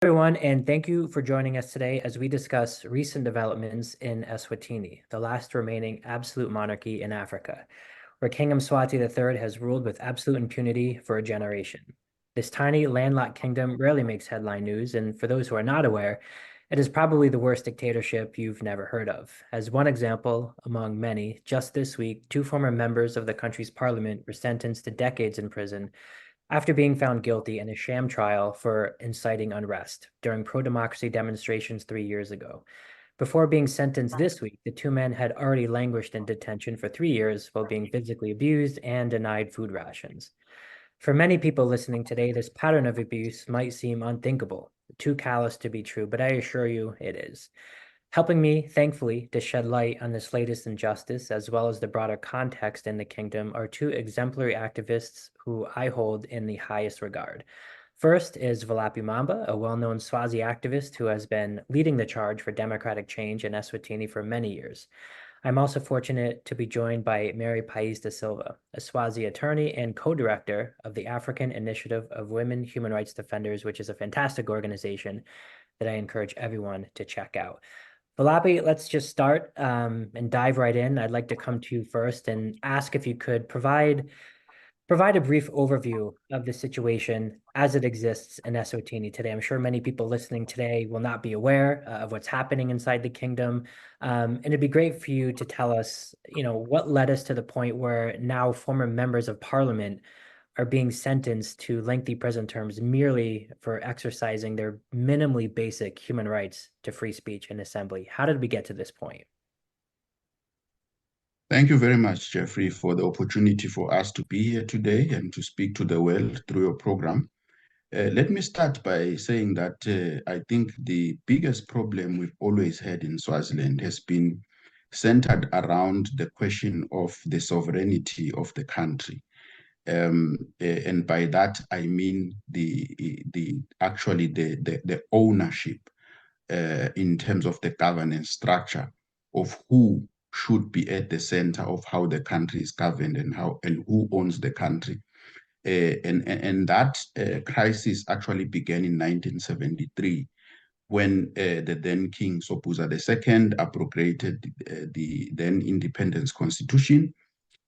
Everyone, and thank you for joining us today as we discuss recent developments in Eswatini, the last remaining absolute monarchy in Africa, where King Mswati III has ruled with absolute impunity for a generation. This tiny landlocked kingdom rarely makes headline news, and for those who are not aware, it is probably the worst dictatorship you've never heard of. As one example among many, just this week, two former members of the country's parliament were sentenced to decades in prison after being found guilty in a sham trial for inciting unrest during pro-democracy demonstrations 3 years ago. Before being sentenced this week, the two men had already languished in detention for 3 years while being physically abused and denied food rations. For many people listening today, this pattern of abuse might seem unthinkable, too callous to be true, but I assure you it is. Helping me, thankfully, to shed light on this latest injustice, as well as the broader context in the kingdom, are two exemplary activists who I hold in the highest regard. First is Velaphi Mamba, a well-known Swazi activist who has been leading the charge for democratic change in Eswatini for many years. I'm also fortunate to be joined by Mary Pais da Silva, a Swazi attorney and co-director of the African Initiative of Women Human Rights Defenders, which is a fantastic organization that I encourage everyone to check out. Velaphi, let's just start and dive right in. I'd like to come to you first and ask if you could provide a brief overview of the situation as it exists in Eswatini today. I'm sure many people listening today will not be aware of what's happening inside the kingdom. And it'd be great for you to tell us, what led us to the point where now former members of parliament are being sentenced to lengthy prison terms merely for exercising their minimally basic human rights to free speech and assembly. How did we get to this point? Thank you very much, Jeffrey, for the opportunity for us to be here today and to speak to the world through your program. Let me start by saying that I think the biggest problem we've always had in Swaziland has been centered around the question of the sovereignty of the country. And by that, I mean the ownership in terms of the governance structure of who should be at the center of how the country is governed and who owns the country. And that crisis actually began in 1973 when the then King Sobhuza II abrogated the then independence constitution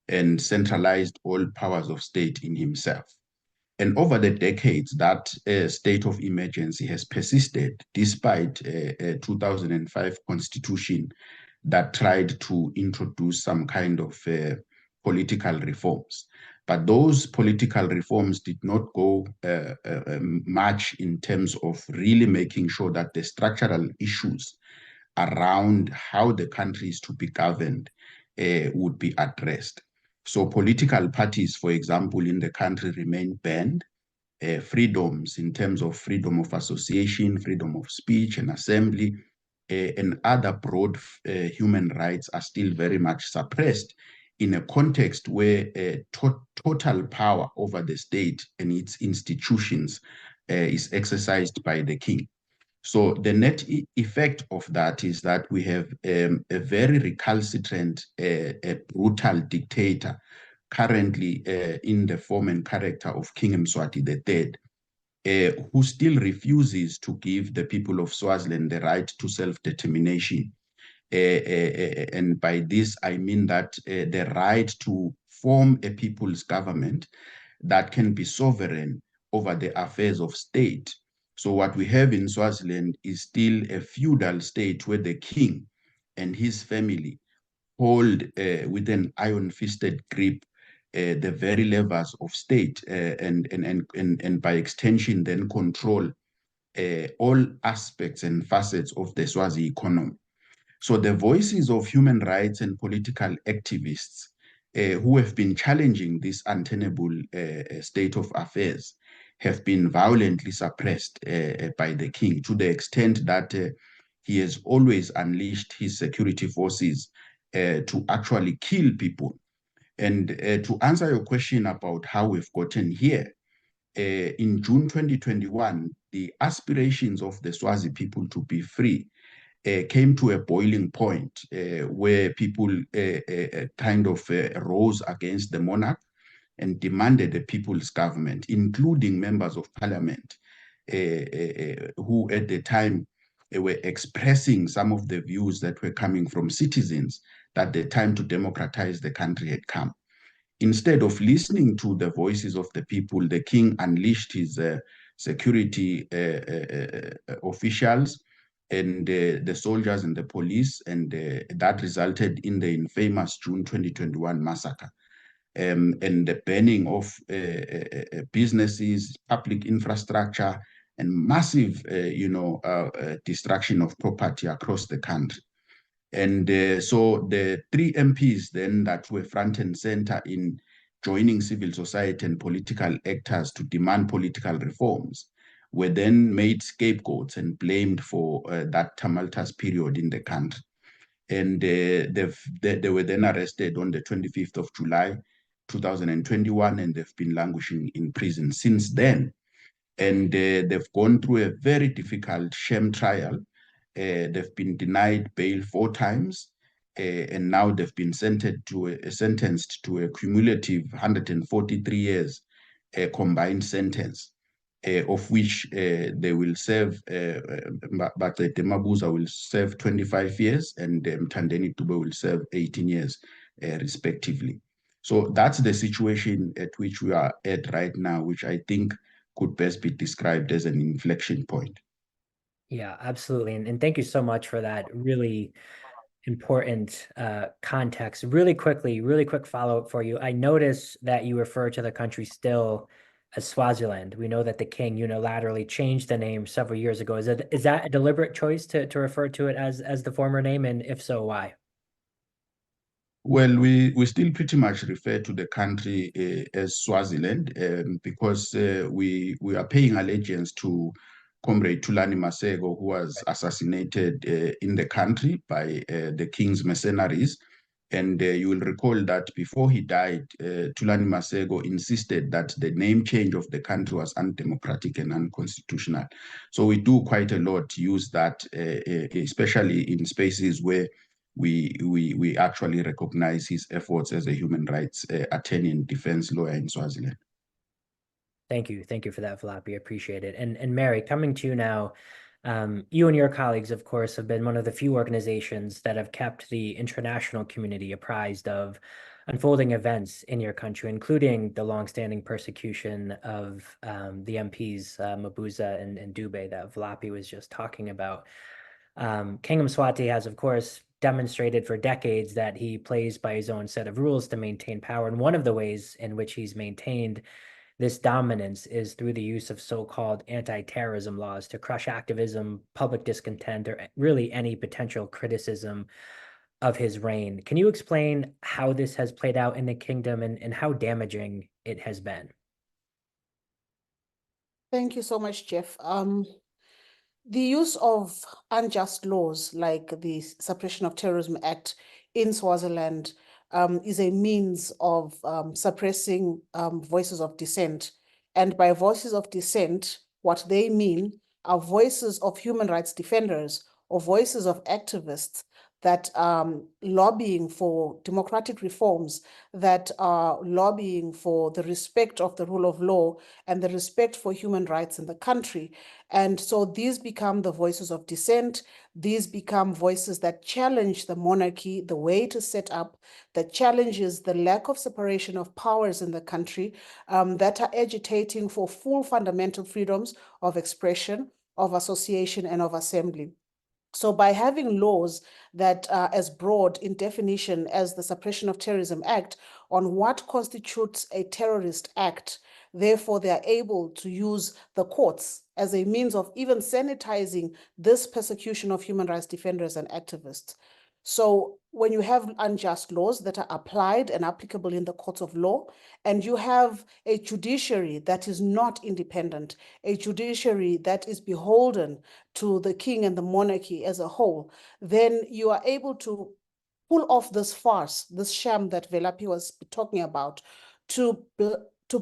and centralized all powers of state in himself. And over the decades, that state of emergency has persisted despite a 2005 constitution that tried to introduce some kind of political reforms. But those political reforms did not go much in terms of really making sure that the structural issues around how the country is to be governed would be addressed. So political parties, for example, in the country remain banned. Freedoms in terms of freedom of association, freedom of speech and assembly, and other broad human rights are still very much suppressed in a context where total power over the state and its institutions is exercised by the king. So the net effect of that is that we have a very recalcitrant, brutal dictator currently in the form and character of King Mswati III, who still refuses to give the people of Swaziland the right to self-determination. And by this, I mean that the right to form a people's government that can be sovereign over the affairs of state. So what we have in Swaziland is still a feudal state where the king and his family hold with an iron-fisted grip the very levers of state and by extension then control all aspects and facets of the Swazi economy. So the voices of human rights and political activists who have been challenging this untenable state of affairs have been violently suppressed by the king, to the extent that he has always unleashed his security forces to actually kill people. And to answer your question about how we've gotten here, in June 2021, the aspirations of the Swazi people to be free came to a boiling point where people kind of rose against the monarch and demanded a people's government, including members of parliament. who at the time were expressing some of the views that were coming from citizens, that the time to democratize the country had come. Instead of listening to the voices of the people, the king unleashed his security officials and the soldiers and the police, and that resulted in the infamous June 2021 massacre. And the burning of businesses, public infrastructure, and massive, destruction of property across the country. And so the three MPs then that were front and center in joining civil society and political actors to demand political reforms were then made scapegoats and blamed for that tumultuous period in the country. And they were then arrested on the 25th of July, 2021, and they've been languishing in prison since then. And they've gone through a very difficult sham trial. They've been denied bail 4 times, and now they've been sentenced to a cumulative 143 years combined sentence, of which they will serve, but Mabuza will serve 25 years, and Mthandeni Dube will serve 18 years, respectively. So that's the situation at which we are at right now, which I think could best be described as an inflection point. Yeah, absolutely. And thank you so much for that really important context. Really quick follow-up for you. I notice that you refer to the country still as Swaziland. We know that the king unilaterally changed the name several years ago. Is that a deliberate choice to refer to it as the former name? And if so, why? Well, we still pretty much refer to the country as Swaziland, because we are paying allegiance to Comrade Thulani Masego, who was assassinated in the country by the king's mercenaries. And you will recall that before he died, Thulani Masego insisted that the name change of the country was undemocratic and unconstitutional. So we do quite a lot to use that, especially in spaces where we actually recognize his efforts as a human rights attorney and defense lawyer in Swaziland. Thank you for that, Velaphi. I appreciate it. And Mary, coming to you now, you and your colleagues, of course, have been one of the few organizations that have kept the international community apprised of unfolding events in your country, including the longstanding persecution of the MPs Mabuza and Dube that Velaphi was just talking about. King Mswati has, of course, demonstrated for decades that he plays by his own set of rules to maintain power. And one of the ways in which he's maintained this dominance is through the use of so-called anti-terrorism laws to crush activism, public discontent, or really any potential criticism of his reign. Can you explain how this has played out in the kingdom and how damaging it has been? Thank you so much, Jeff. The use of unjust laws like the Suppression of Terrorism Act in Swaziland is a means of suppressing voices of dissent. And by voices of dissent, what they mean are voices of human rights defenders or voices of activists that are lobbying for democratic reforms, that are lobbying for the respect of the rule of law and the respect for human rights in the country. And so these become the voices of dissent. These become voices that challenge the monarchy, the way it is set up, that challenges the lack of separation of powers in the country, that are agitating for full fundamental freedoms of expression, of association, and of assembly. So by having laws that are as broad in definition as the Suppression of Terrorism Act on what constitutes a terrorist act, therefore they are able to use the courts as a means of even sanitizing this persecution of human rights defenders and activists. So when you have unjust laws that are applied and applicable in the courts of law, and you have a judiciary that is not independent, a judiciary that is beholden to the king and the monarchy as a whole, then you are able to pull off this farce, this sham that Velaphi was talking about, to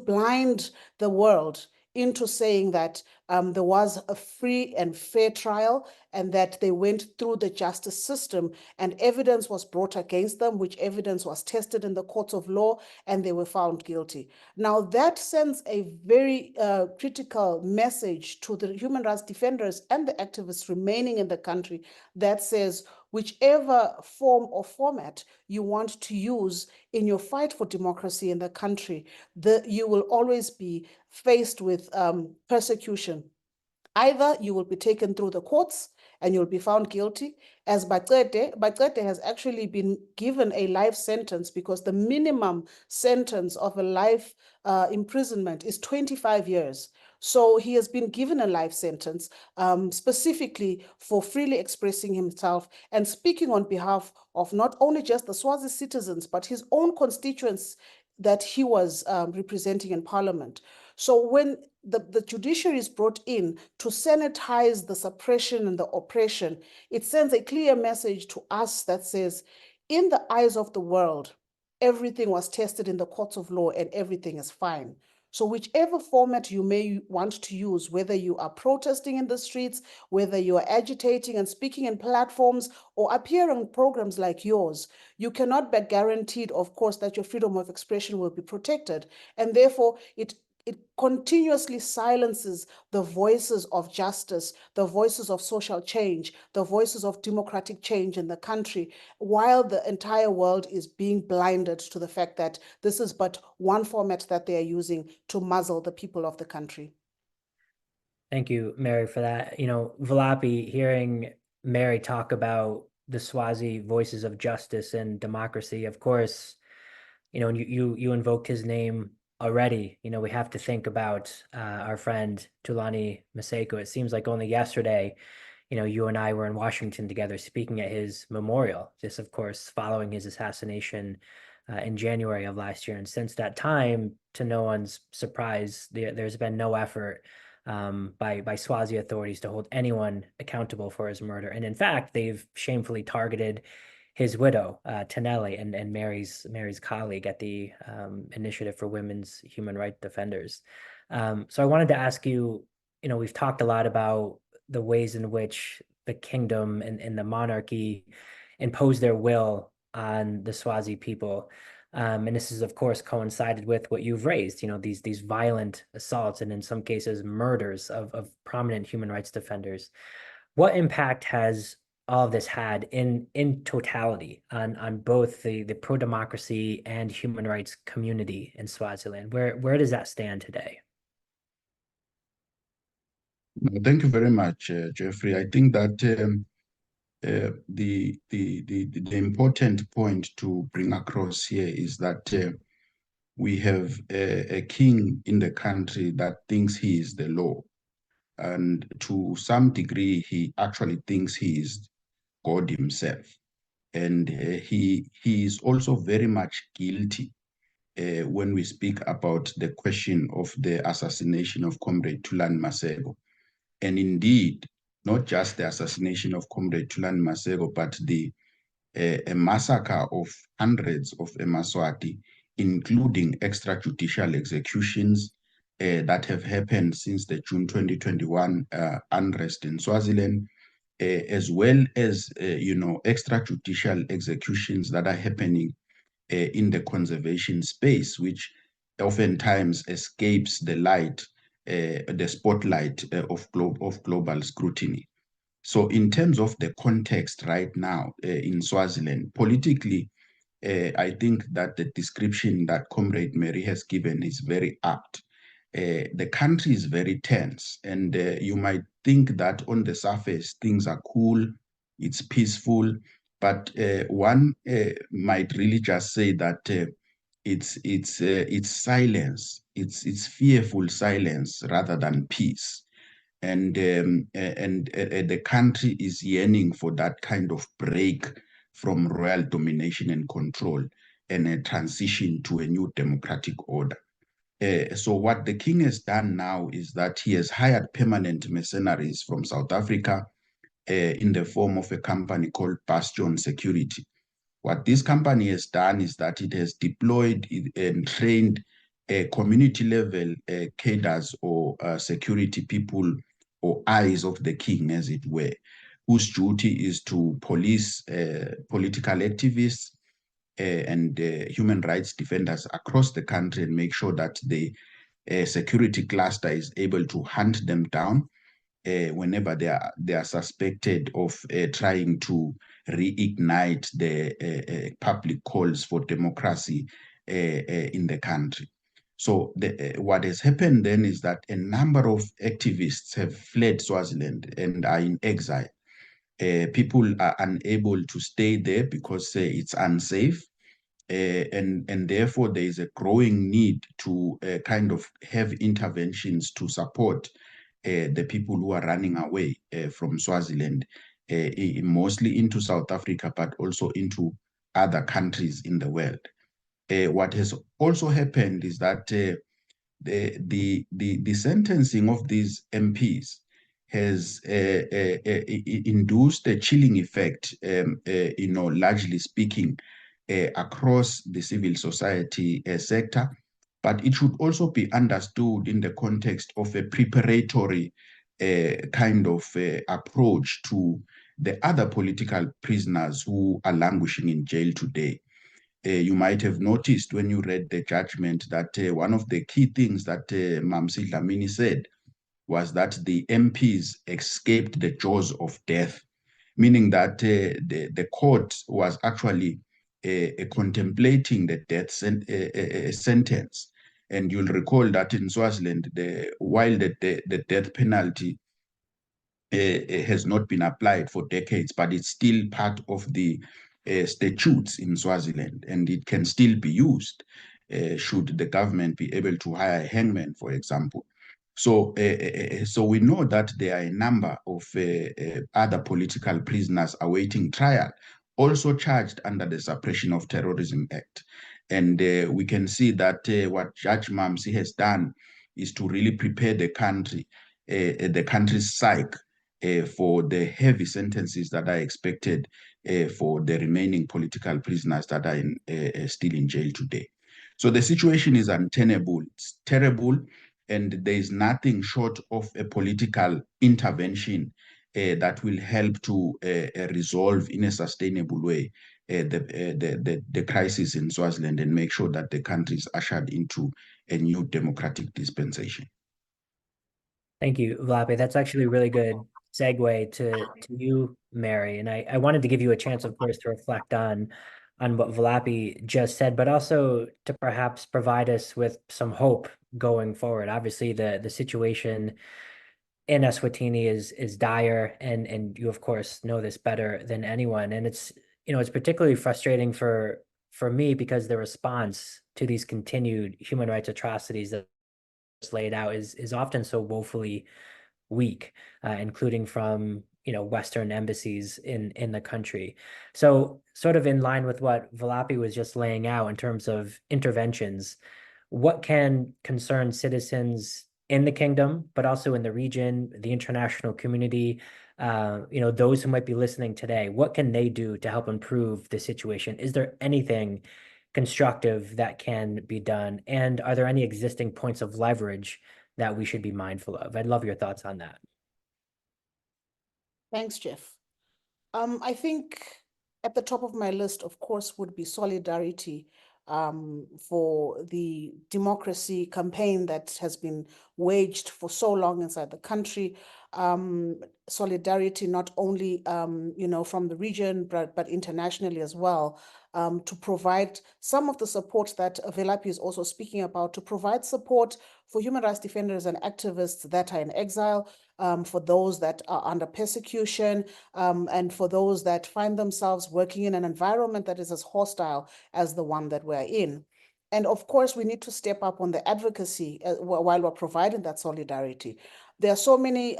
blind the world into saying that there was a free and fair trial and that they went through the justice system and evidence was brought against them, which evidence was tested in the courts of law, and they were found guilty. Now, that sends a very critical message to the human rights defenders and the activists remaining in the country that says, whichever form or format you want to use in your fight for democracy in the country, you will always be faced with persecution. Either you will be taken through the courts and you'll be found guilty, as Bacete has actually been given a life sentence because the minimum sentence of a life imprisonment is 25 years. So he has been given a life sentence specifically for freely expressing himself and speaking on behalf of not only just the Swazi citizens, but his own constituents that he was representing in parliament. So when the judiciary is brought in to sanitize the suppression and the oppression, it sends a clear message to us that says, in the eyes of the world, everything was tested in the courts of law and everything is fine. So whichever format you may want to use, whether you are protesting in the streets, whether you are agitating and speaking in platforms or appearing on programs like yours, you cannot be guaranteed, of course, that your freedom of expression will be protected. And therefore, it continuously silences the voices of justice, the voices of social change, the voices of democratic change in the country, while the entire world is being blinded to the fact that this is but one format that they are using to muzzle the people of the country. Thank you, Mary, for that. Velaphi, hearing Mary talk about the Swazi voices of justice and democracy, of course, and you invoked his name already. We have to think about our friend Thulani Maseko. It seems like only yesterday, you and I were in Washington together speaking at his memorial, just of course following his assassination in January of last year. And since that time, to no one's surprise, there's been no effort by Swazi authorities to hold anyone accountable for his murder. And in fact, they've shamefully targeted his widow, Taneli, and Mary's colleague at the Initiative for Women's Human Rights Defenders. So I wanted to ask you, we've talked a lot about the ways in which the kingdom and the monarchy impose their will on the Swazi people. And this is, of course, coincided with what you've raised, these violent assaults and in some cases murders of prominent human rights defenders. What impact has all of this had in totality on both the pro-democracy and human rights community in Swaziland? Where does that stand today? Thank you very much, Jeffrey. I think that the important point to bring across here is that we have a king in the country that thinks he is the law. And to some degree, he actually thinks he is God himself. And he is also very much guilty when we speak about the question of the assassination of Comrade Thulani Maseko. And indeed, not just the assassination of Comrade Thulani Maseko, but a massacre of hundreds of Mswati, including extrajudicial executions that have happened since the June 2021 unrest in Swaziland, as well as extrajudicial executions that are happening in the conservation space, which oftentimes escapes the light, the spotlight of global scrutiny. So in terms of the context right now in Swaziland, politically, I think that the description that Comrade Mary has given is very apt. The country is very tense, and you might think that on the surface things are cool, it's peaceful, but one might really just say that it's silence, it's fearful silence rather than peace, and the country is yearning for that kind of break from royal domination and control and a transition to a new democratic order. So what the king has done now is that he has hired permanent mercenaries from South Africa in the form of a company called Bastion Security. What this company has done is that it has deployed and trained community level cadres or security people or eyes of the king, as it were, whose duty is to police political activists and human rights defenders across the country and make sure that the security cluster is able to hunt them down whenever they are suspected of trying to reignite the public calls for democracy in the country. So what has happened then is that a number of activists have fled Swaziland and are in exile. People are unable to stay there because it's unsafe. And therefore there is a growing need to kind of have interventions to support the people who are running away from Swaziland, mostly into South Africa, but also into other countries in the world. What has also happened is that the sentencing of these MPs has induced a chilling effect, largely speaking, across the civil society sector, but it should also be understood in the context of a preparatory kind of approach to the other political prisoners who are languishing in jail today. You might have noticed when you read the judgment that one of the key things that Mamsi Dlamini said was that the MPs escaped the jaws of death, meaning that the court was actually contemplating the death sentence. And you'll recall that in Swaziland, while the death penalty has not been applied for decades, but it's still part of the statutes in Swaziland, and it can still be used should the government be able to hire a hangman, for example. So we know that there are a number of other political prisoners awaiting trial, also charged under the Suppression of Terrorism Act. And we can see that what Judge Mamsi has done is to really prepare the country's psyche for the heavy sentences that are expected for the remaining political prisoners that are still in jail today. So the situation is untenable. It's terrible, and there is nothing short of a political intervention that will help to resolve in a sustainable way the crisis in Swaziland and make sure that the country is ushered into a new democratic dispensation. Thank you, Velaphi. That's actually a really good segue to you, Mary. And I wanted to give you a chance, of course, to reflect on what Velaphi just said, but also to perhaps provide us with some hope going forward. Obviously, the situation in Eswatini is dire, and you of course know this better than anyone. And it's particularly frustrating for me because the response to these continued human rights atrocities that laid out is often so woefully weak, including from Western embassies in the country. So sort of in line with what Velaphi was just laying out in terms of interventions, what can concerned citizens in the kingdom, but also in the region, the international community, those who might be listening today, what can they do to help improve the situation? Is there anything constructive that can be done? And are there any existing points of leverage that we should be mindful of? I'd love your thoughts on that. Thanks, Jeff. I think at the top of my list, of course, would be solidarity for the democracy campaign that has been waged for so long inside the country. Solidarity not only from the region, but internationally as well, to provide some of the support that Velaphi is also speaking about, to provide support for human rights defenders and activists that are in exile, for those that are under persecution, and for those that find themselves working in an environment that is as hostile as the one that we're in. And of course, we need to step up on the advocacy while we're providing that solidarity. There are so many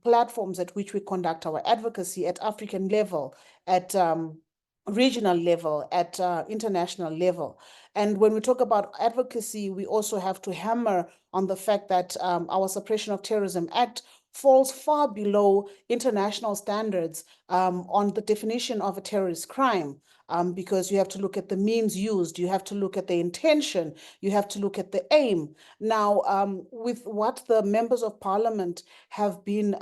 platforms at which we conduct our advocacy at African level, at regional level, at international level. And when we talk about advocacy, we also have to hammer on the fact that our Suppression of Terrorism Act falls far below international standards on the definition of a terrorist crime. Because you have to look at the means used, you have to look at the intention, you have to look at the aim. Now, with what the members of parliament have been,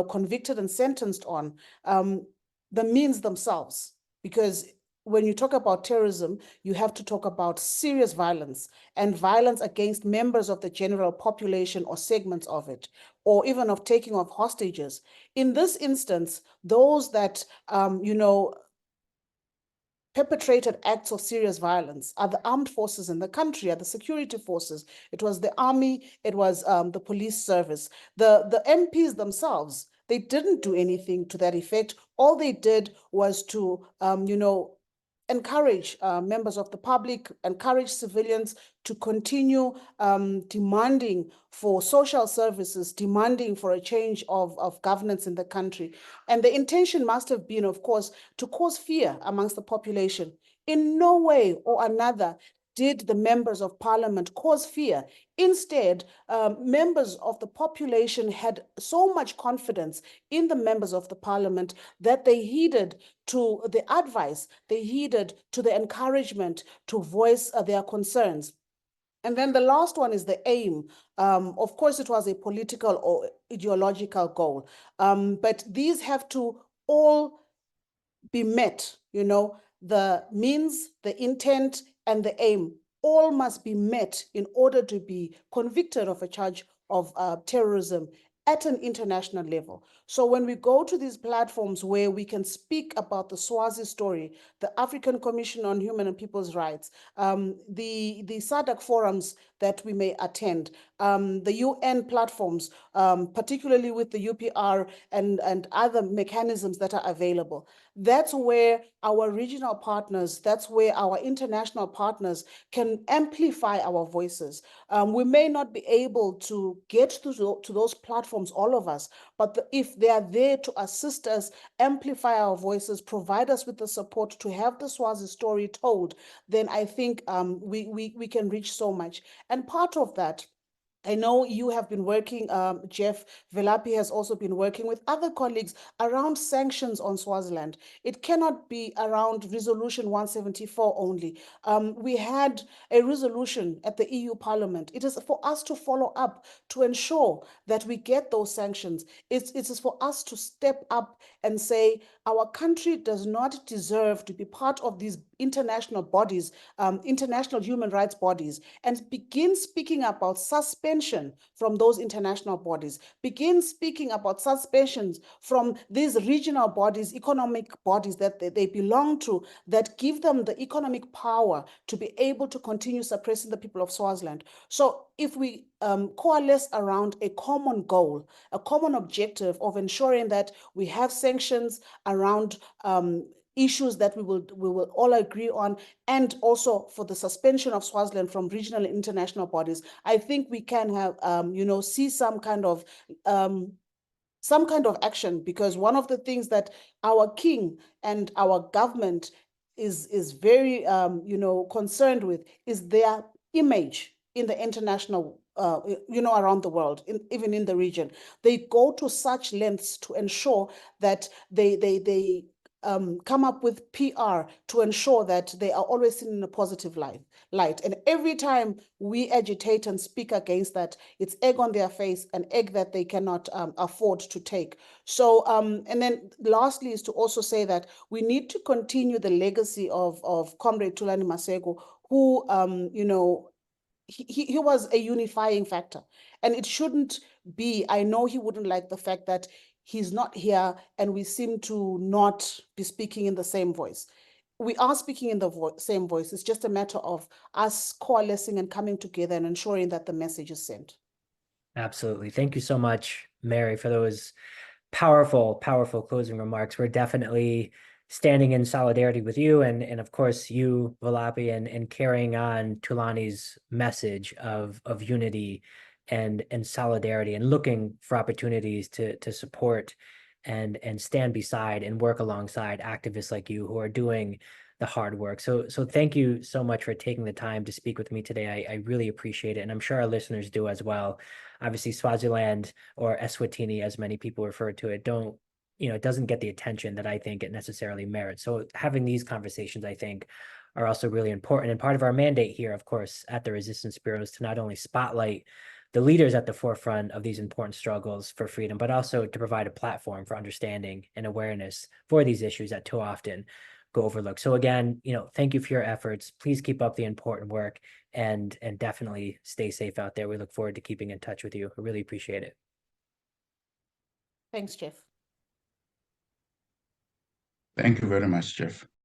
convicted and sentenced on, the means themselves, because when you talk about terrorism, you have to talk about serious violence and violence against members of the general population or segments of it, or even of taking of hostages. In this instance, those that, perpetrated acts of serious violence are the armed forces in the country, are the security forces. It was the army, it was the police service. The MPs themselves, they didn't do anything to that effect. All they did was to, encourage members of the public, encourage civilians to continue demanding for social services, demanding for a change of governance in the country. And the intention must have been, of course, to cause fear amongst the population. In no way or another did the members of parliament cause fear. Instead, members of the population had so much confidence in the members of the parliament that they heeded to the advice, they heeded to the encouragement to voice their concerns. And then the last one is the aim. Of course, it was a political or ideological goal, but these have to all be met, the means, the intent, and the aim all must be met in order to be convicted of a charge of terrorism at an international level. So when we go to these platforms where we can speak about the Swazi story, the African Commission on Human and People's Rights, the SADC forums that we may attend, the UN platforms, particularly with the UPR and other mechanisms that are available, that's where our regional partners, that's where our international partners can amplify our voices. We may not be able to get to those platforms, all of us, but if they are there to assist us, amplify our voices, provide us with the support to have the Swazi story told, then I think we can reach so much. And part of that, I know you have been working, Jeff, Velaphi has also been working with other colleagues around sanctions on Swaziland. It cannot be around Resolution 174 only. We had a resolution at the EU Parliament. It is for us to follow up to ensure that we get those sanctions. It is for us to step up and say, our country does not deserve to be part of these international bodies, international human rights bodies, and begin speaking about suspension from those international bodies, begin speaking about suspensions from these regional bodies, economic bodies that they belong to, that give them the economic power to be able to continue suppressing the people of Swaziland. So if we coalesce around a common goal, a common objective of ensuring that we have sanctions around issues that we will all agree on, and also for the suspension of Swaziland from regional and international bodies, I think we can have, see some kind of action, because one of the things that our king and our government is very, concerned with is their image in the international, around the world, even in the region. They go to such lengths to ensure that they come up with PR to ensure that they are always seen in a positive light. And every time we agitate and speak against that, it's egg on their face, an egg that they cannot afford to take. So, and then lastly is to also say that we need to continue the legacy of Comrade Thulani Maseko, who, he was a unifying factor. And it shouldn't be, I know he wouldn't like the fact that he's not here and we seem to not be speaking in the same voice. We are speaking in the same voice. It's just a matter of us coalescing and coming together and ensuring that the message is sent. Absolutely. Thank you so much, Mary, for those powerful, powerful closing remarks. We're definitely standing in solidarity with you and of course you, Velaphi, and carrying on Thulani's message of unity and solidarity, and looking for opportunities to support and stand beside and work alongside activists like you who are doing the hard work. So thank you so much for taking the time to speak with me today. I really appreciate it. And I'm sure our listeners do as well. Obviously, Swaziland, or Eswatini, as many people refer to it, it doesn't get the attention that I think it necessarily merits. So having these conversations, I think, are also really important. And part of our mandate here, of course, at the Resistance Bureau is to not only spotlight the leaders at the forefront of these important struggles for freedom, but also to provide a platform for understanding and awareness for these issues that too often go overlooked. So again, thank you for your efforts. Please keep up the important work, and definitely stay safe out there. We look forward to keeping in touch with you. I really appreciate it. Thanks, Jeff. Thank you very much, Jeff.